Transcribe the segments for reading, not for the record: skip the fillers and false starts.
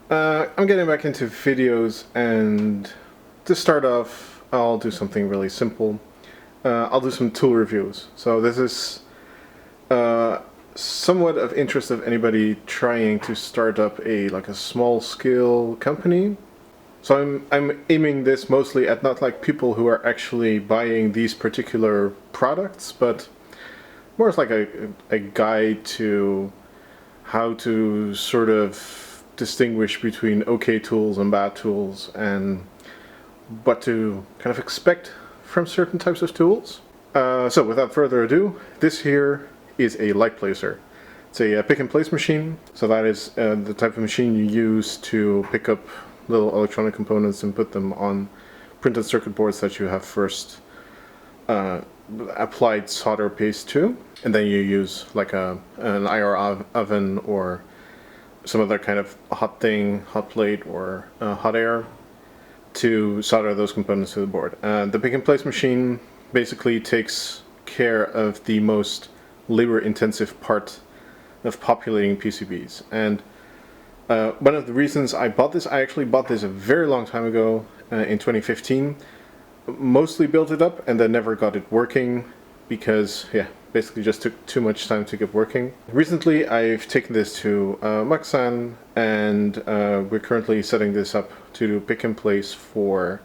I'm getting back into videos, and to start off I'll do something really simple. I'll do some tool reviews. So this is somewhat of interest of anybody trying to start up a small scale company. So I'm aiming this mostly at not like people who are actually buying these particular products, but more as like a guide to how to sort of distinguish between okay tools and bad tools, and what to kind of expect from certain types of tools. So without further ado, this here is a Liteplacer. It's a pick and place machine. So that is the type of machine you use to pick up little electronic components and put them on printed circuit boards that you have first applied solder paste to, and then you use like an IR oven or some other kind of hot plate or hot air to solder those components to the board. The pick and place machine basically takes care of the most labor intensive part of populating PCBs. And one of the reasons I bought this, I actually bought this a very long time ago in 2015. Mostly built it up and then never got it working because, yeah, basically just took too much time to get working. Recently I've taken this to Maxan, and we're currently setting this up to do pick and place for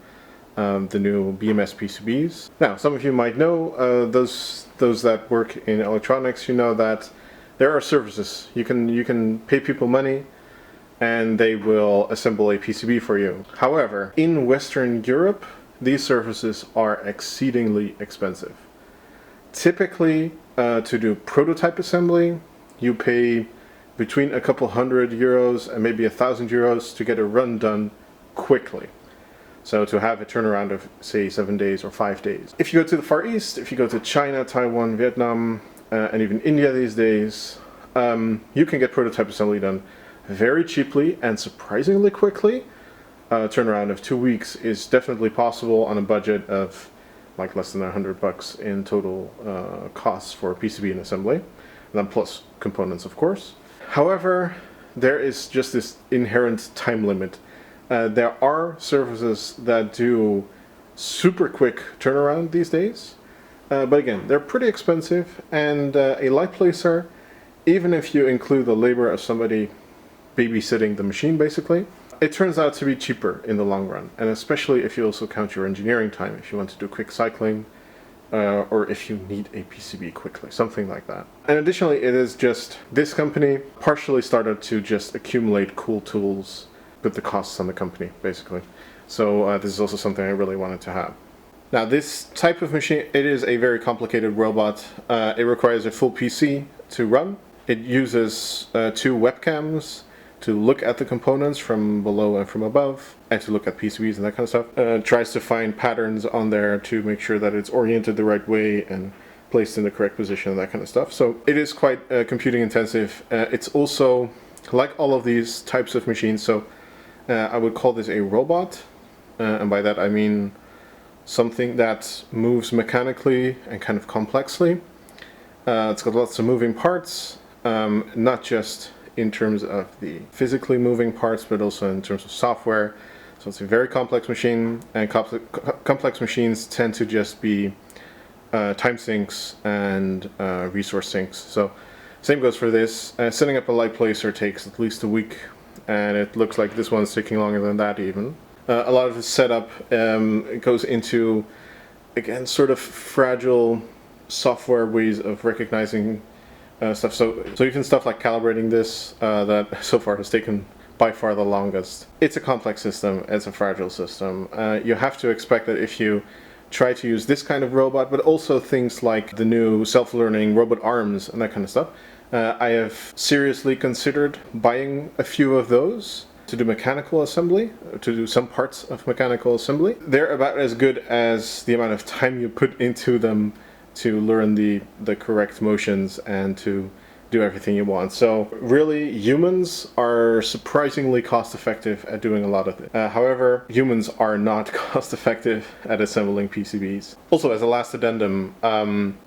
the new BMS PCBs. Now, some of you might know, those that work in electronics, you know that there are services. You can pay people money and they will assemble a PCB for you. However, in Western Europe, these services are exceedingly expensive. Typically, to do prototype assembly, you pay between a couple €100 and maybe €1,000 to get a run done quickly. So to have a turnaround of, say, 7 days or 5 days. If you go to the Far East, if you go to China, Taiwan, Vietnam, and even India these days, you can get prototype assembly done very cheaply and surprisingly quickly. Turnaround of 2 weeks is definitely possible on a budget of like less than $100 in total costs for PCB and assembly, and then plus components, of course. However, there is just this inherent time limit. There are services that do super quick turnaround these days, but again, they're pretty expensive, and a Liteplacer, even if you include the labor of somebody babysitting the machine basically, it turns out to be cheaper in the long run, and especially if you also count your engineering time, if you want to do quick cycling, or if you need a PCB quickly, something like that. And additionally, it is just, this company partially started to just accumulate cool tools, put the costs on the company, basically. So this is also something I really wanted to have. Now, this type of machine, it is a very complicated robot. It requires a full PC to run. It uses 2 webcams to look at the components from below and from above, and to look at PCBs and that kind of stuff. Tries to find patterns on there to make sure that it's oriented the right way and placed in the correct position and that kind of stuff. So it is quite computing intensive. It's also, like all of these types of machines, so I would call this a robot, and by that I mean something that moves mechanically and kind of complexly. It's got lots of moving parts, not just in terms of the physically moving parts, but also in terms of software. So it's a very complex machine, and complex machines tend to just be time sinks and resource sinks. So same goes for this. Setting up a Liteplacer takes at least a week, and it looks like this one's taking longer than that even. A lot of the setup goes into, again, sort of fragile software ways of recognizing stuff. So even stuff like calibrating this, that so far has taken by far the longest. It's a complex system, it's a fragile system. You have to expect that if you try to use this kind of robot, but also things like the new self-learning robot arms and that kind of stuff, I have seriously considered buying a few of those to do mechanical assembly, to do some parts of mechanical assembly. They're about as good as the amount of time you put into them to learn the correct motions and to do everything you want. So really, humans are surprisingly cost effective at doing a lot of it. However, humans are not cost effective at assembling PCBs. Also, as a last addendum,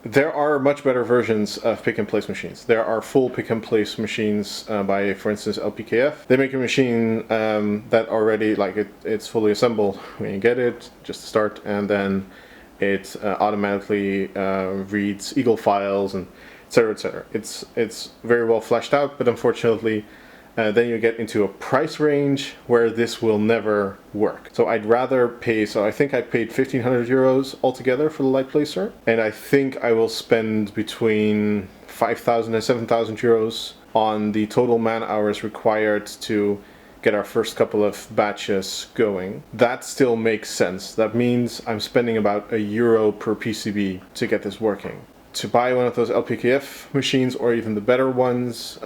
there are much better versions of pick and place machines. There are full pick and place machines by, for instance, LPKF. They make a machine that already, like it's fully assembled when you get it, just to start, and then it automatically reads Eagle files and etc. etc. It's very well fleshed out, but unfortunately then you get into a price range where this will never work. So I'd rather pay, so I think I paid 1,500 euros altogether for the Liteplacer, and I think I will spend between 5,000 and 7,000 euros on the total man hours required to get our first couple of batches going. That still makes sense. That means I'm spending about €1 per PCB to get this working. To buy one of those LPKF machines, or even the better ones,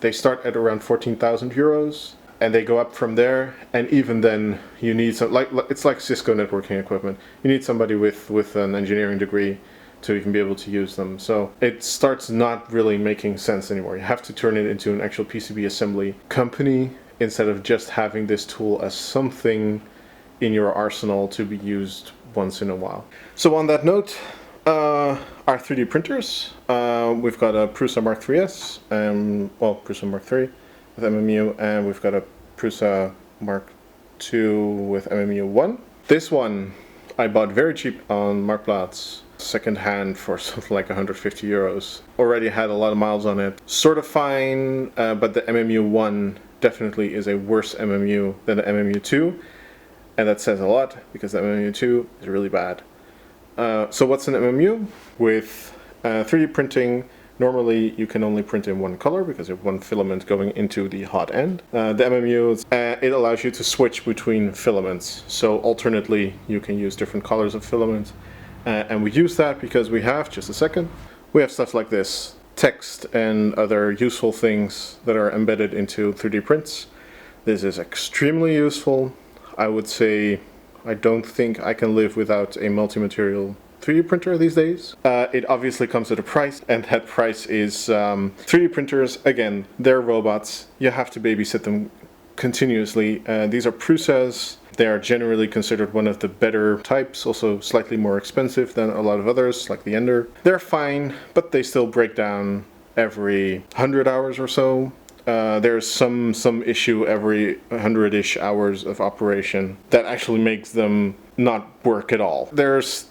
they start at around 14,000 euros, and they go up from there. And even then, you need some, it's like Cisco networking equipment. You need somebody with an engineering degree to even be able to use them. So it starts not really making sense anymore. You have to turn it into an actual PCB assembly company, instead of just having this tool as something in your arsenal to be used once in a while. So on that note, our 3D printers, we've got a Prusa Mark 3S, well, Prusa Mark 3 with MMU, and we've got a Prusa Mark 2 with MMU 1. This one I bought very cheap on Marktplaats, second hand for something like 150 euros. Already had a lot of miles on it. Sort of fine, but the MMU 1 definitely is a worse MMU than the MMU 2, and that says a lot because the MMU 2 is really bad. So what's an MMU? With 3D printing, normally you can only print in one color because you have one filament going into the hot end. The MMU, it allows you to switch between filaments, so alternately you can use different colors of filament, and we use that because we have, just a second, we have stuff like this. Text and other useful things that are embedded into 3D prints. This is extremely useful. I would say I don't think I can live without a multi-material 3D printer these days. It obviously comes at a price, and that price is 3D printers. Again, they're robots. You have to babysit them continuously. These are Prusas. They are generally considered one of the better types, also slightly more expensive than a lot of others, like the Ender. They're fine, but they still break down every 100 hours or so. There's some issue every 100-ish hours of operation that actually makes them not work at all. There's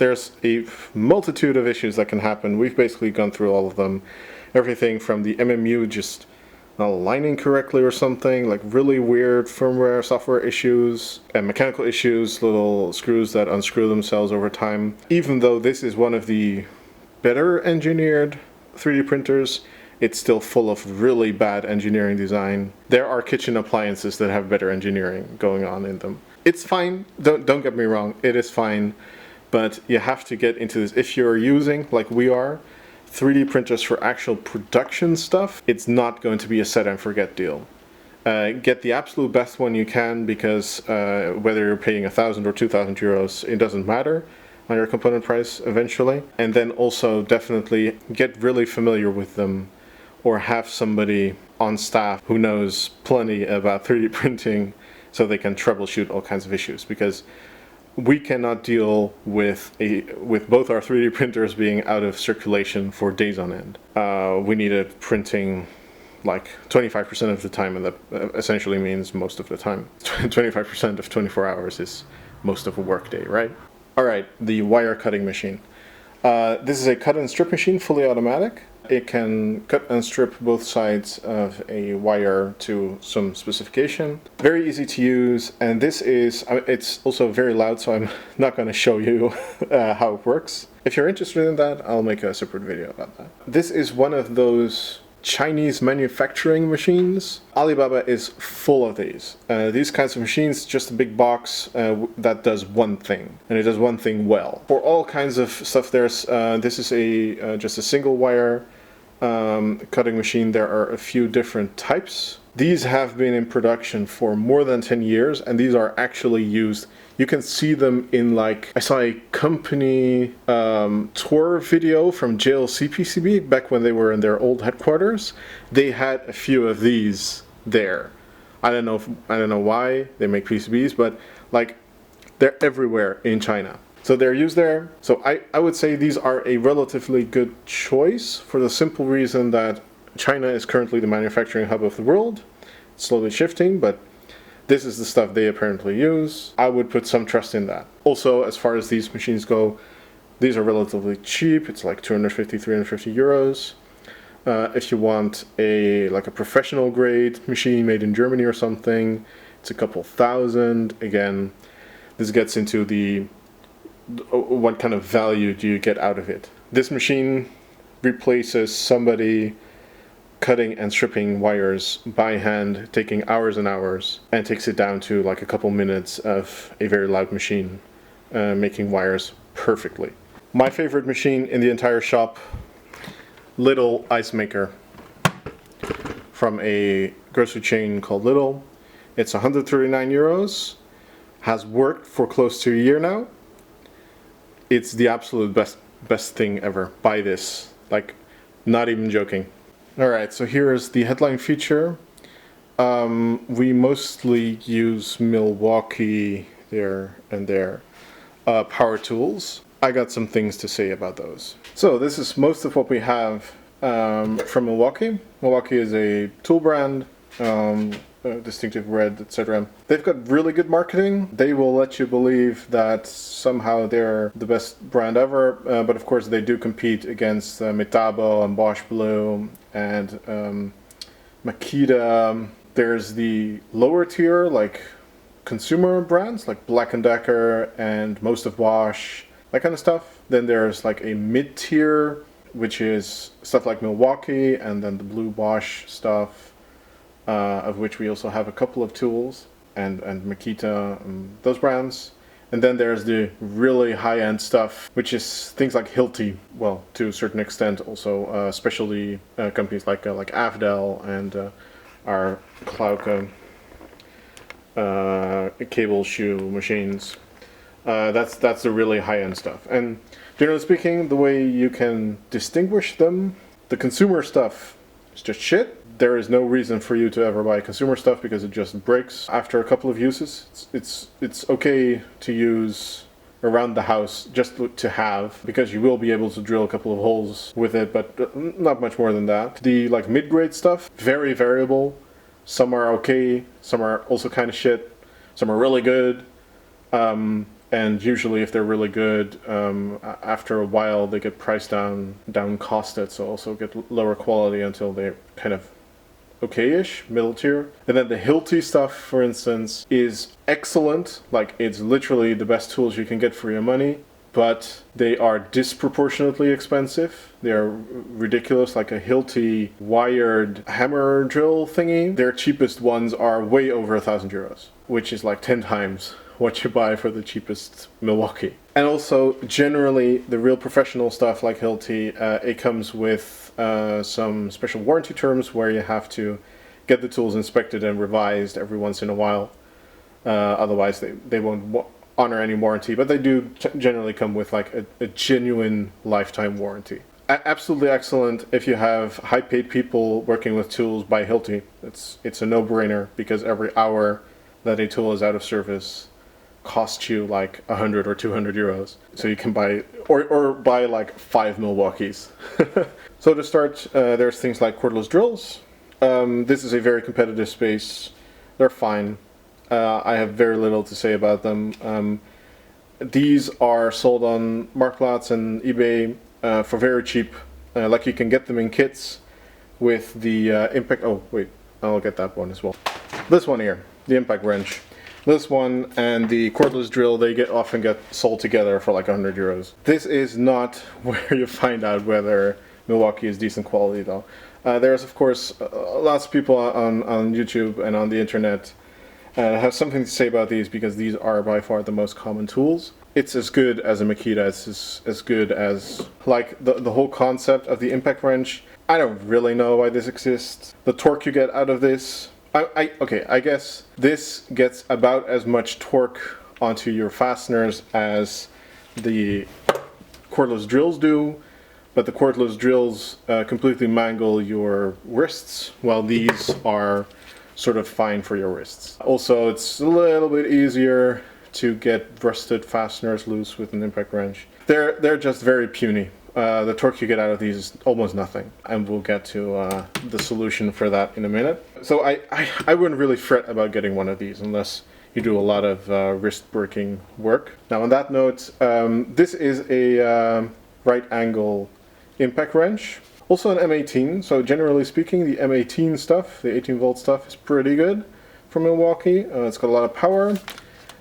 a multitude of issues that can happen. We've basically gone through all of them. Everything from the MMU just not aligning correctly or something, like really weird firmware, software issues, and mechanical issues, little screws that unscrew themselves over time. Even though this is one of the better engineered 3D printers, it's still full of really bad engineering design. There are kitchen appliances that have better engineering going on in them. It's fine, don't get me wrong, it is fine, but you have to get into this. If you're using, like we are, 3D printers for actual production stuff, it's not going to be a set and forget deal. Get the absolute best one you can, because whether you're paying 1,000 or 2,000 euros, it doesn't matter on your component price eventually. And then also definitely get really familiar with them, or have somebody on staff who knows plenty about 3D printing so they can troubleshoot all kinds of issues, because we cannot deal with both our 3D printers being out of circulation for days on end. We need it printing like 25% of the time, and that essentially means most of the time. 25% of 24 hours is most of a work day, right? All right, the wire cutting machine. This is a cut and strip machine, fully automatic. It can cut and strip both sides of a wire to some specification. Very easy to use, and this is, it's also very loud, so I'm not going to show you how it works. If you're interested in that, I'll make a separate video about that. This is one of those Chinese manufacturing machines. Alibaba is full of these. These kinds of machines, just a big box that does one thing, and it does one thing well. For all kinds of stuff, there's this is just a single wire cutting machine. There are a few different types These have been in production for more than 10 years, and these are actually used. You can see them in, like, I saw a company tour video from JLC PCB back when they were in their old headquarters. They had a few of these there. I don't know why they make PCBs, but like they're everywhere in China. So they're used there. So I would say these are a relatively good choice for the simple reason that China is currently the manufacturing hub of the world. It's slowly shifting, but this is the stuff they apparently use. I would put some trust in that. Also, as far as these machines go, these are relatively cheap. It's like 250, 350 euros. If you want a professional grade machine made in Germany or something, it's a couple thousand. Again, this gets into the what kind of value do you get out of it. This machine replaces somebody cutting and stripping wires by hand, taking hours and hours, and takes it down to like a couple minutes of a very loud machine making wires perfectly. My favorite machine in the entire shop, Lidl ice maker from a grocery chain called Lidl. It's 139 euros, has worked for close to a year now. It's the absolute best thing ever. Buy this, like, not even joking. Alright, so here's the headline feature. We mostly use Milwaukee there and there power tools. I got some things to say about those. So this is most of what we have from Milwaukee. Milwaukee is a tool brand, distinctive red, etc. They've got really good marketing. They will let you believe that somehow they're the best brand ever, but of course they do compete against Metabo and Bosch Blue and Makita. There's the lower tier, like consumer brands like Black & Decker and most of Bosch, that kind of stuff. Then there's like a mid-tier, which is stuff like Milwaukee, and then the blue Bosch stuff, of which we also have a couple of tools, and Makita, those brands. And then there's the really high-end stuff, which is things like Hilti, well, to a certain extent also specialty companies like Avdel and our Klauke cable shoe machines. That's the really high-end stuff. And generally speaking, the way you can distinguish them, the consumer stuff is just shit. There is no reason for you to ever buy consumer stuff because it just breaks after a couple of uses. It's okay to use around the house just to have, because you will be able to drill a couple of holes with it, but not much more than that. The like mid-grade stuff, very variable. Some are okay, some are also kind of shit, some are really good. And usually if they're really good, after a while they get priced down costed, so also get lower quality until they're kind of okay-ish, middle tier. And then the Hilti stuff, for instance, is excellent. Like, it's literally the best tools you can get for your money, but they are disproportionately expensive. They are ridiculous, like a Hilti wired hammer drill thingy. Their cheapest ones are way over 1,000 euros, which is like 10 times what you buy for the cheapest Milwaukee. And also, generally, the real professional stuff like Hilti, it comes with some special warranty terms where you have to get the tools inspected and revised every once in a while. Otherwise, they won't honor any warranty, but they do generally come with like a genuine lifetime warranty. Absolutely excellent. If you have high-paid people working with tools, buy Hilti. It's a no-brainer, because every hour that a tool is out of service costs you like 100 or 200 euros. So you can buy, or buy like 5 Milwaukees. So to start, there's things like cordless drills. This is a very competitive space. They're fine. I have very little to say about them. These are sold on Marktplaats and eBay for very cheap. Like, you can get them in kits with the impact. Oh wait, I'll get that one as well. This one here, the impact wrench. This one and the cordless drill, they often get sold together for like 100 euros. This is not where you find out whether Milwaukee is decent quality though. There's of course lots of people on YouTube and on the internet have something to say about these, because these are by far the most common tools. It's as good as a Makita, it's as good as, like, the whole concept of the impact wrench. I don't really know why this exists. The torque you get out of this, Okay, I guess this gets about as much torque onto your fasteners as the cordless drills do, but the cordless drills completely mangle your wrists, while these are sort of fine for your wrists. Also, it's a little bit easier to get rusted fasteners loose with an impact wrench. They're just very puny. The torque you get out of these is almost nothing, and we'll get to the solution for that in a minute. So I wouldn't really fret about getting one of these unless you do a lot of wrist breaking work. Now on that note, this is a right angle impact wrench. Also an M18, so generally speaking the M18 stuff, the 18 volt stuff, is pretty good from Milwaukee. It's got a lot of power.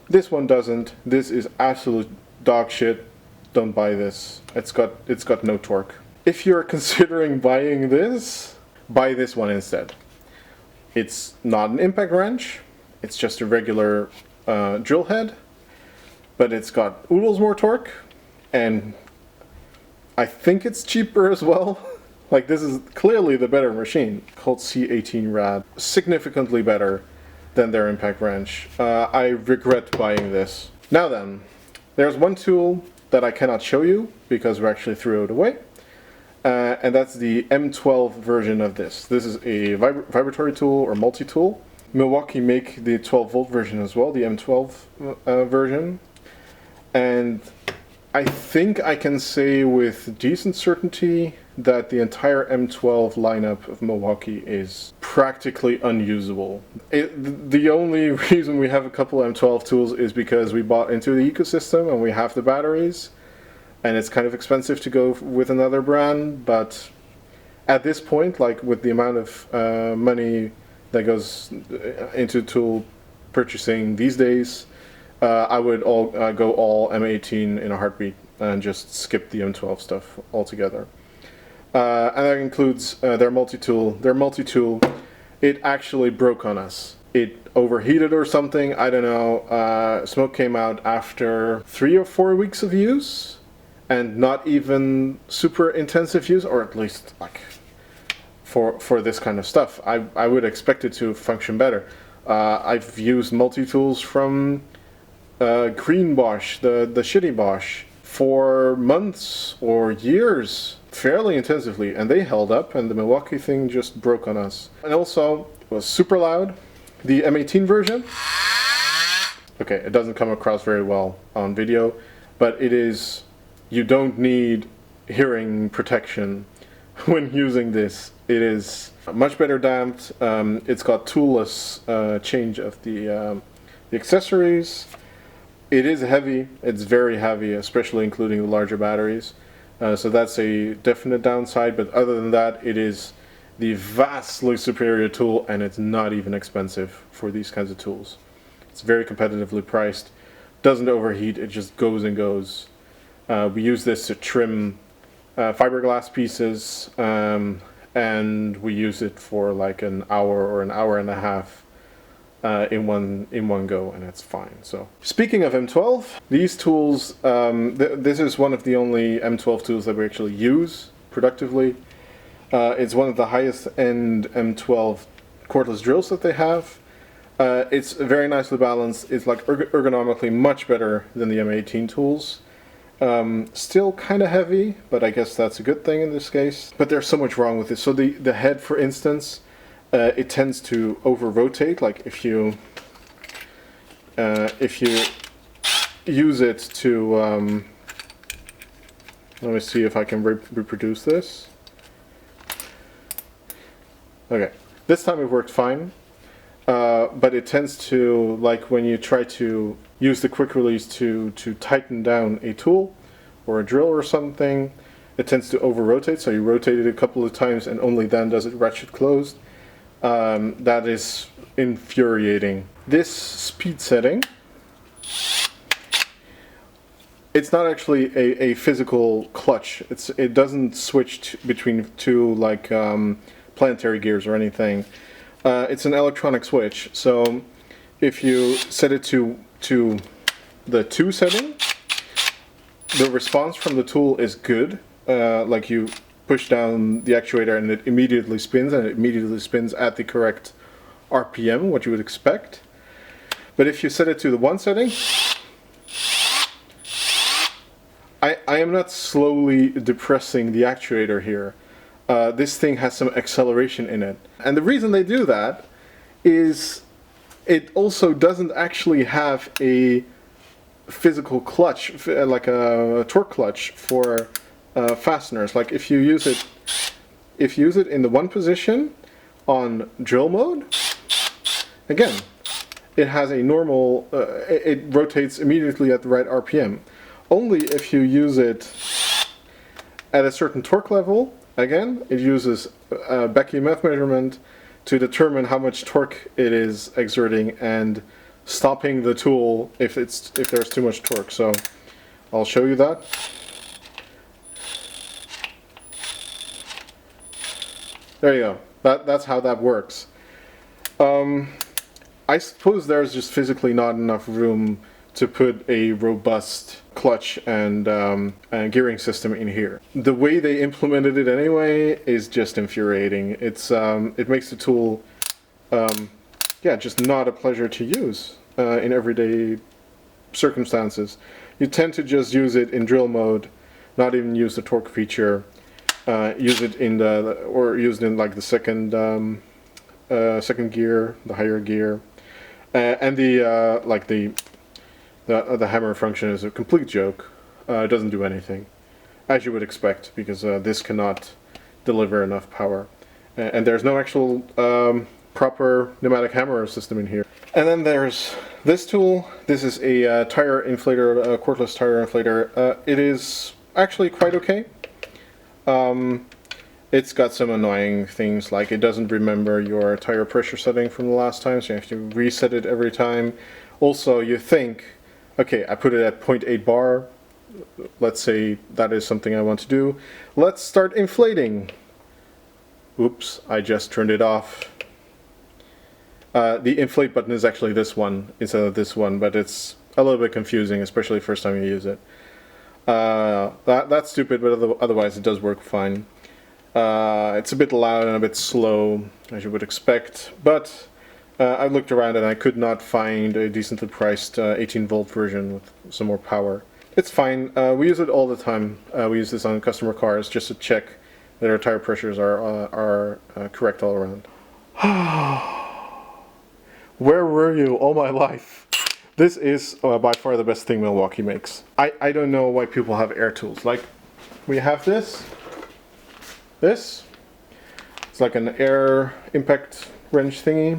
This one doesn't. This is absolute dog shit. Don't buy this. It's got no torque. If you're considering buying this, buy this one instead. It's not an impact wrench. It's just a regular drill head, but it's got oodles more torque, and I think it's cheaper as well. Like, this is clearly the better machine, called C18 RAD. Significantly better than their impact wrench. I regret buying this. Now then, there's one tool that I cannot show you because we actually threw it away, and that's the M12 version of this. This is a vibratory tool or multi-tool. Milwaukee make the 12 volt version as well, the M12 version, and I think I can say with decent certainty that the entire M12 lineup of Milwaukee is practically unusable. The only reason we have a couple M12 tools is because we bought into the ecosystem and we have the batteries, and it's kind of expensive to go with another brand, but at this point, like with the amount of money that goes into tool purchasing these days, I would go all M18 in a heartbeat and just skip the M12 stuff altogether. And that includes their multi-tool. Their multi-tool, it actually broke on us. It overheated or something, I don't know. Smoke came out after 3 or 4 weeks of use, and not even super intensive use, or at least like for this kind of stuff. I would expect it to function better. I've used multi-tools from Green Bosch, the shitty Bosch, for months or years fairly intensively, and they held up, and the Milwaukee thing just broke on us. And also, it was super loud. The M18 version, okay, it doesn't come across very well on video, but it is, you don't need hearing protection when using this. It is much better damped. It's got toolless change of the accessories. It is heavy. It's very heavy, especially including the larger batteries. So that's a definite downside, but other than that, it is the vastly superior tool, and it's not even expensive for these kinds of tools. It's very competitively priced, doesn't overheat, it just goes and goes. We use this to trim fiberglass pieces, and we use it for like an hour or an hour and a half in one go, and it's fine. So speaking of M12, these tools, this is one of the only M12 tools that we actually use productively. It's one of the highest end M12 cordless drills that they have. It's very nicely balanced. It's like ergonomically much better than the M18 tools. Still kind of heavy, but I guess that's a good thing in this case. But there's so much wrong with it. So the head, for instance, it tends to over-rotate. Like if you use it to, let me see if I can reproduce this. Okay, this time it worked fine, but it tends to, like when you try to use the quick release to tighten down a tool or a drill or something, it tends to over-rotate, so you rotate it a couple of times and only then does it ratchet closed. That is infuriating. This speed setting, it's not actually a physical clutch. It doesn't switch between two like planetary gears or anything. It's an electronic switch. So if you set it to the 2 setting, the response from the tool is good. Like you push down the actuator and it immediately spins, and it immediately spins at the correct RPM, what you would expect. But if you set it to the 1 setting, I am not slowly depressing the actuator here. This thing has some acceleration in it. And the reason they do that is it also doesn't actually have a physical clutch, like a torque clutch for fasteners. Like if you use it in the 1 position on drill mode, again, it has a normal, it rotates immediately at the right RPM. Only if you use it at a certain torque level, again, it uses back EMF measurement to determine how much torque it is exerting and stopping the tool if there's too much torque. So I'll show you that. There you go. That's how that works. I suppose there's just physically not enough room to put a robust clutch and gearing system in here. The way they implemented it anyway is just infuriating. It makes the tool, yeah, just not a pleasure to use in everyday circumstances. You tend to just use it in drill mode, not even use the torque feature. Use it in used in like the second gear, the higher gear, and the hammer function is a complete joke. It doesn't do anything, as you would expect, because this cannot deliver enough power, and there's no actual proper pneumatic hammer system in here. And then there's this tool. This is a tire inflator, a cordless tire inflator. It is actually quite okay. It's got some annoying things, like it doesn't remember your tire pressure setting from the last time, so you have to reset it every time. Also, you think, okay, I put it at 0.8 bar, let's say that is something I want to do. Let's start inflating. Oops, I just turned it off. The inflate button is actually this one instead of this one, but it's a little bit confusing, especially the first time you use it. That's stupid, but otherwise it does work fine. It's a bit loud and a bit slow, as you would expect, but I looked around and I could not find a decently priced 18-volt version with some more power. It's fine. We use it all the time. We use this on customer cars just to check that our tire pressures are correct all around. Where were you all my life? This is by far the best thing Milwaukee makes. I don't know why people have air tools. Like, we have this. It's like an air impact wrench thingy.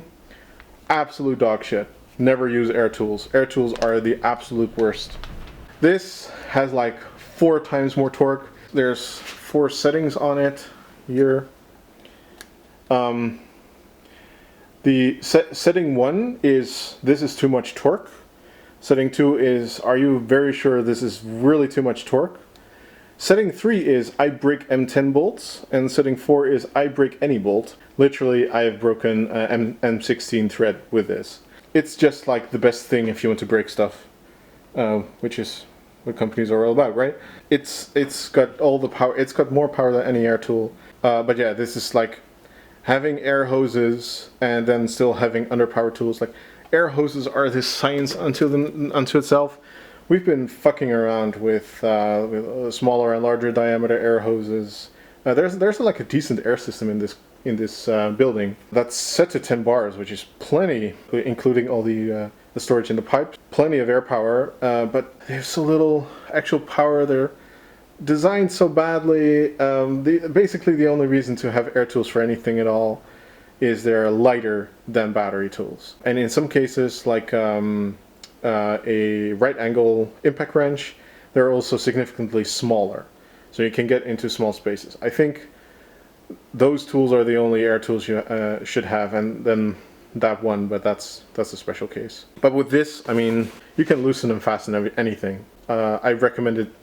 Absolute dog shit. Never use air tools. Air tools are the absolute worst. This has like 4 times more torque. There's 4 settings on it here. The setting 1 is, this is too much torque. Setting 2 is, are you very sure this is really too much torque? Setting 3 is, I break M10 bolts, and setting 4 is, I break any bolt. Literally, I have broken M16 thread with this. It's just like the best thing if you want to break stuff, which is what companies are all about, right? It's got all the power. It's got more power than any air tool. But yeah, this is like having air hoses and then still having underpowered tools. Like, air hoses are this science unto itself. We've been fucking around with smaller and larger diameter air hoses. There's like a decent air system in this building that's set to 10 bars, which is plenty, including all the storage in the pipe. Plenty of air power, but there's so little actual power. They're designed so badly. Basically, the only reason to have air tools for anything at all is they're lighter than battery tools, and in some cases, like a right angle impact wrench, they're also significantly smaller, so you can get into small spaces. I think those tools are the only air tools you should have, and then that one, but that's a special case. But with this, I mean, you can loosen and fasten anything. I recommended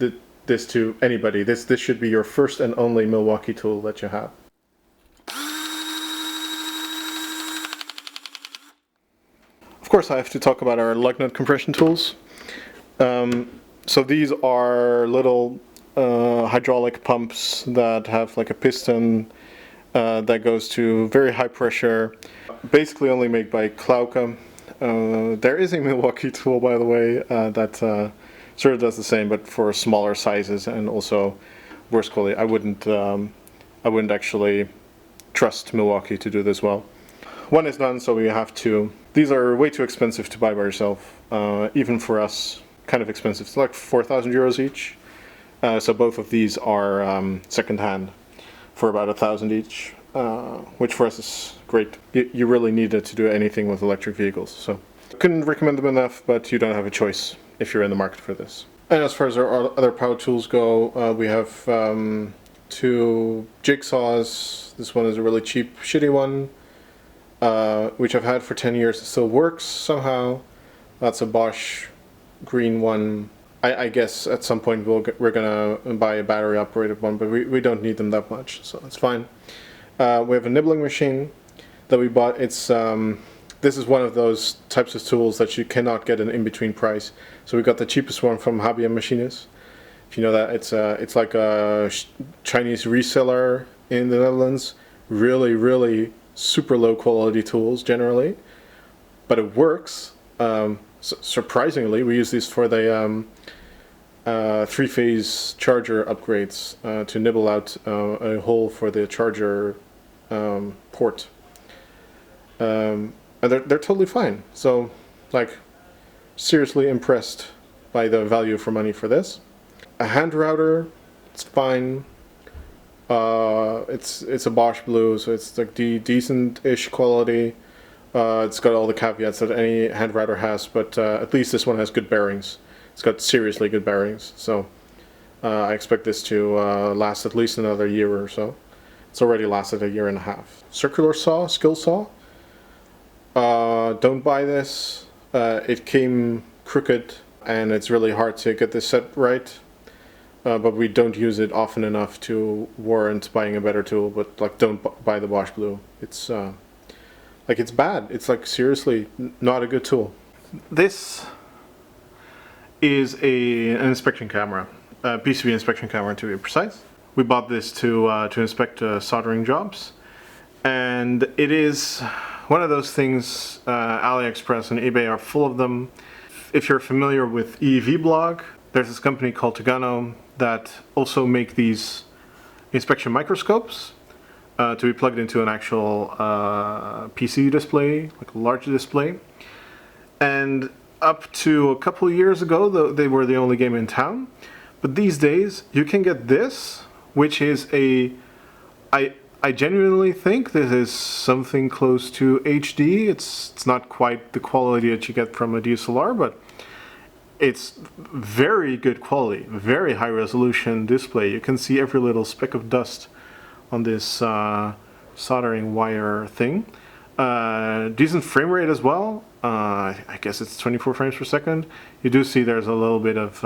this to anybody. This should be your first and only Milwaukee tool that you have. Of course, I have to talk about our lug nut compression tools. So these are little hydraulic pumps that have like a piston that goes to very high pressure. Basically only made by Klauke. There is a Milwaukee tool, by the way, that sort of does the same, but for smaller sizes and also worse quality. I wouldn't actually trust Milwaukee to do this well. One is done, so we have two. These are way too expensive to buy by yourself, even for us, kind of expensive. It's like 4,000 euros each. So both of these are second-hand for about 1,000 each, which for us is great. You really need it to do anything with electric vehicles. So couldn't recommend them enough, but you don't have a choice if you're in the market for this. And as far as our other power tools go, we have two Jigsaws. This one is a really cheap, shitty one, which I've had for 10 years. It still works somehow. That's a Bosch green one. I guess at some point we're gonna buy a battery operated one, but we don't need them that much, so that's fine. We have a nibbling machine that we bought. It's this is one of those types of tools that you cannot get an in-between price. So we got the cheapest one from HBM Machines. If you know that, it's like a Chinese reseller in the Netherlands. Really super low quality tools generally, but it works. Surprisingly, we use these for the three-phase charger upgrades to nibble out a hole for the charger port. And they're totally fine. So, like, seriously impressed by the value for money for this. A hand router, it's fine. It's a Bosch Blue, so it's like decent-ish quality. It's got all the caveats that any hand router has, but at least this one has good bearings. It's got seriously good bearings, so I expect this to last at least another year or so. It's already lasted a year and a half. Circular saw, skill saw. Don't buy this. It came crooked, and it's really hard to get this set right. But we don't use it often enough to warrant buying a better tool. But like, don't buy the Bosch Blue. It's like, it's bad. It's like seriously not a good tool. This is an inspection camera, a PCB inspection camera to be precise. We bought this to inspect soldering jobs, and it is one of those things. AliExpress and eBay are full of them. If you're familiar with EEV blog, there's this company called Tegano that also make these inspection microscopes to be plugged into an actual PC display, like a large display. And up to a couple years ago, they were the only game in town. But these days, you can get this, which is I genuinely think this is something close to HD. It's not quite the quality that you get from a DSLR, but it's very good quality, very high resolution display. You can see every little speck of dust on this soldering wire thing. Decent frame rate as well. I guess it's 24 frames per second. You do see there's a little bit of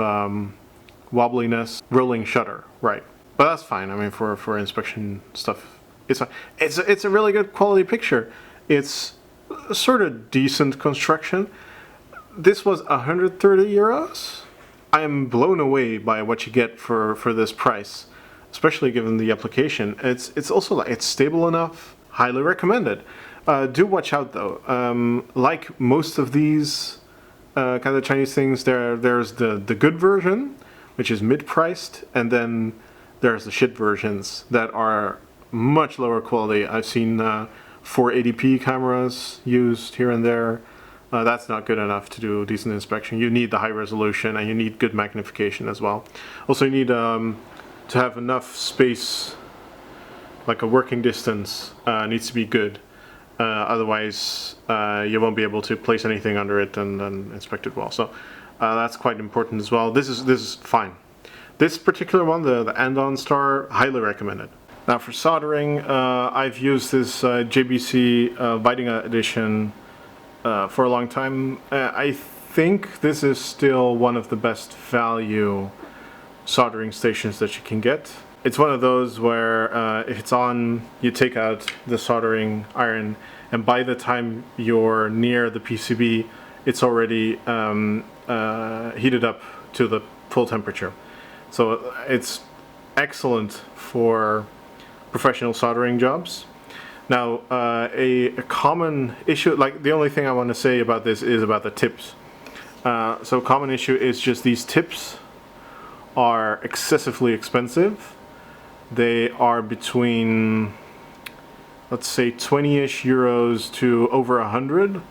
wobbliness, rolling shutter, right? But that's fine. I mean, for inspection stuff, it's fine. It's a really good quality picture. It's sort of decent construction. This was 130 euros. I am blown away by what you get for this price, especially given the application. It's also like, it's stable enough. Highly recommended. Do watch out though. Like most of these kind of Chinese things, there's the good version, which is mid-priced, and then there's the shit versions that are much lower quality. I've seen 480p cameras used here and there. That's not good enough to do decent inspection. You need the high resolution, and you need good magnification as well. Also, you need to have enough space, like a working distance needs to be good. Otherwise, you won't be able to place anything under it and inspect it well. So that's quite important as well. This is fine. This particular one, the Andonstar, highly recommended. Now for soldering, I've used this JBC Weidinger edition for a long time. I think this is still one of the best value soldering stations that you can get. It's one of those where if it's on, you take out the soldering iron, and by the time you're near the PCB, it's already heated up to the full temperature. So it's excellent for professional soldering jobs. Now, a common issue, like the only thing I want to say about this is about the tips. So common issue is just these tips are excessively expensive. They are between, let's say, 20-ish euros to over 100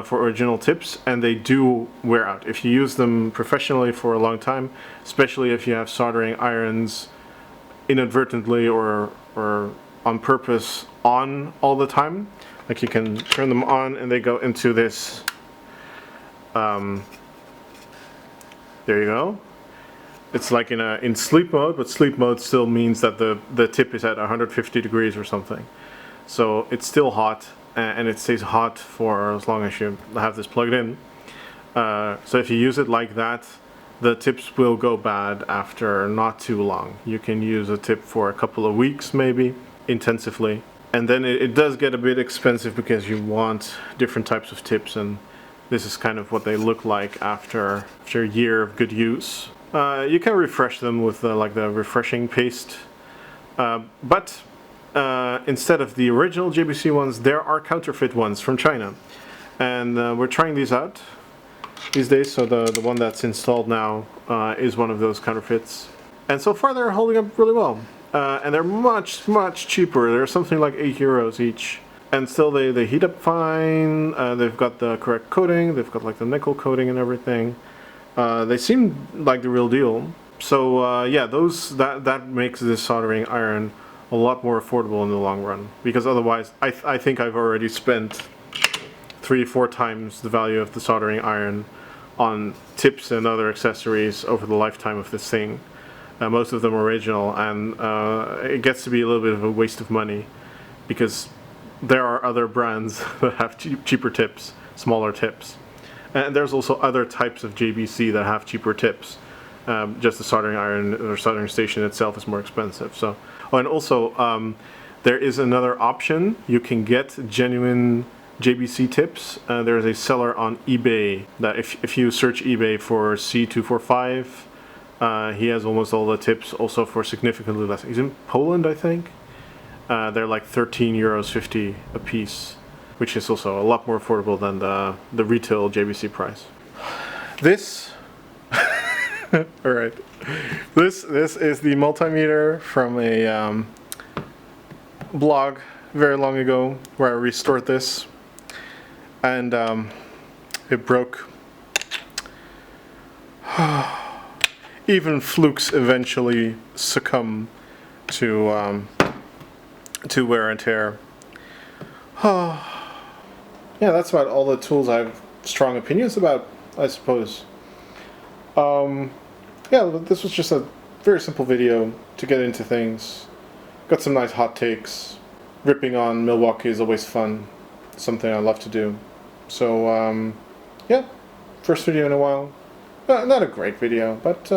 for original tips, and they do wear out. If you use them professionally for a long time, especially if you have soldering irons inadvertently or on purpose on all the time, like you can turn them on and they go into this, there you go. It's like in sleep mode, but sleep mode still means that the tip is at 150 degrees or something. So it's still hot, and it stays hot for as long as you have this plugged in. So if you use it like that, the tips will go bad after not too long. You can use a tip for a couple of weeks maybe, intensively. And then it does get a bit expensive because you want different types of tips, and this is kind of what they look like after a year of good use. You can refresh them with like the refreshing paste, but instead of the original JBC ones, there are counterfeit ones from China, and we're trying these out these days. So the one that's installed now is one of those counterfeits, and so far they're holding up really well, and they're much cheaper. They're something like 8 euros each, and still they heat up fine. They've got the correct coating, they've got like the nickel coating and everything. They seem like the real deal. So yeah, that makes this soldering iron a lot more affordable in the long run, because otherwise I think I've already spent 3-4 times the value of the soldering iron on tips and other accessories over the lifetime of this thing. Most of them are original, and it gets to be a little bit of a waste of money, because there are other brands that have cheaper tips, smaller tips. And there's also other types of JBC that have cheaper tips. Just the soldering iron or soldering station itself is more expensive. So, oh, and also there is another option. You can get genuine JBC tips. There is a seller on eBay that if you search eBay for C245, he has almost all the tips, also for significantly less. He's in Poland, I think. They're like 13 euros 50 a piece, which is also a lot more affordable than the retail JBC price. This, all right, this is the multimeter from a blog very long ago where I restored this, and it broke. Even Flukes eventually succumb to wear and tear. Yeah, that's about all the tools I have strong opinions about, I suppose. Yeah, this was just a very simple video to get into things. Got some nice hot takes. Ripping on Milwaukee is always fun. Something I love to do. So, yeah, first video in a while. Not a great video, but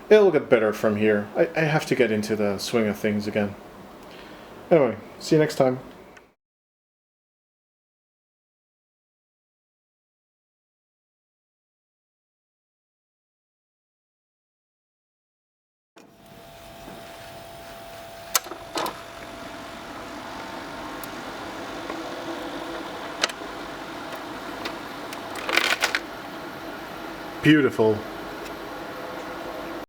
it'll get better from here. I have to get into the swing of things again. Anyway, see you next time. Beautiful.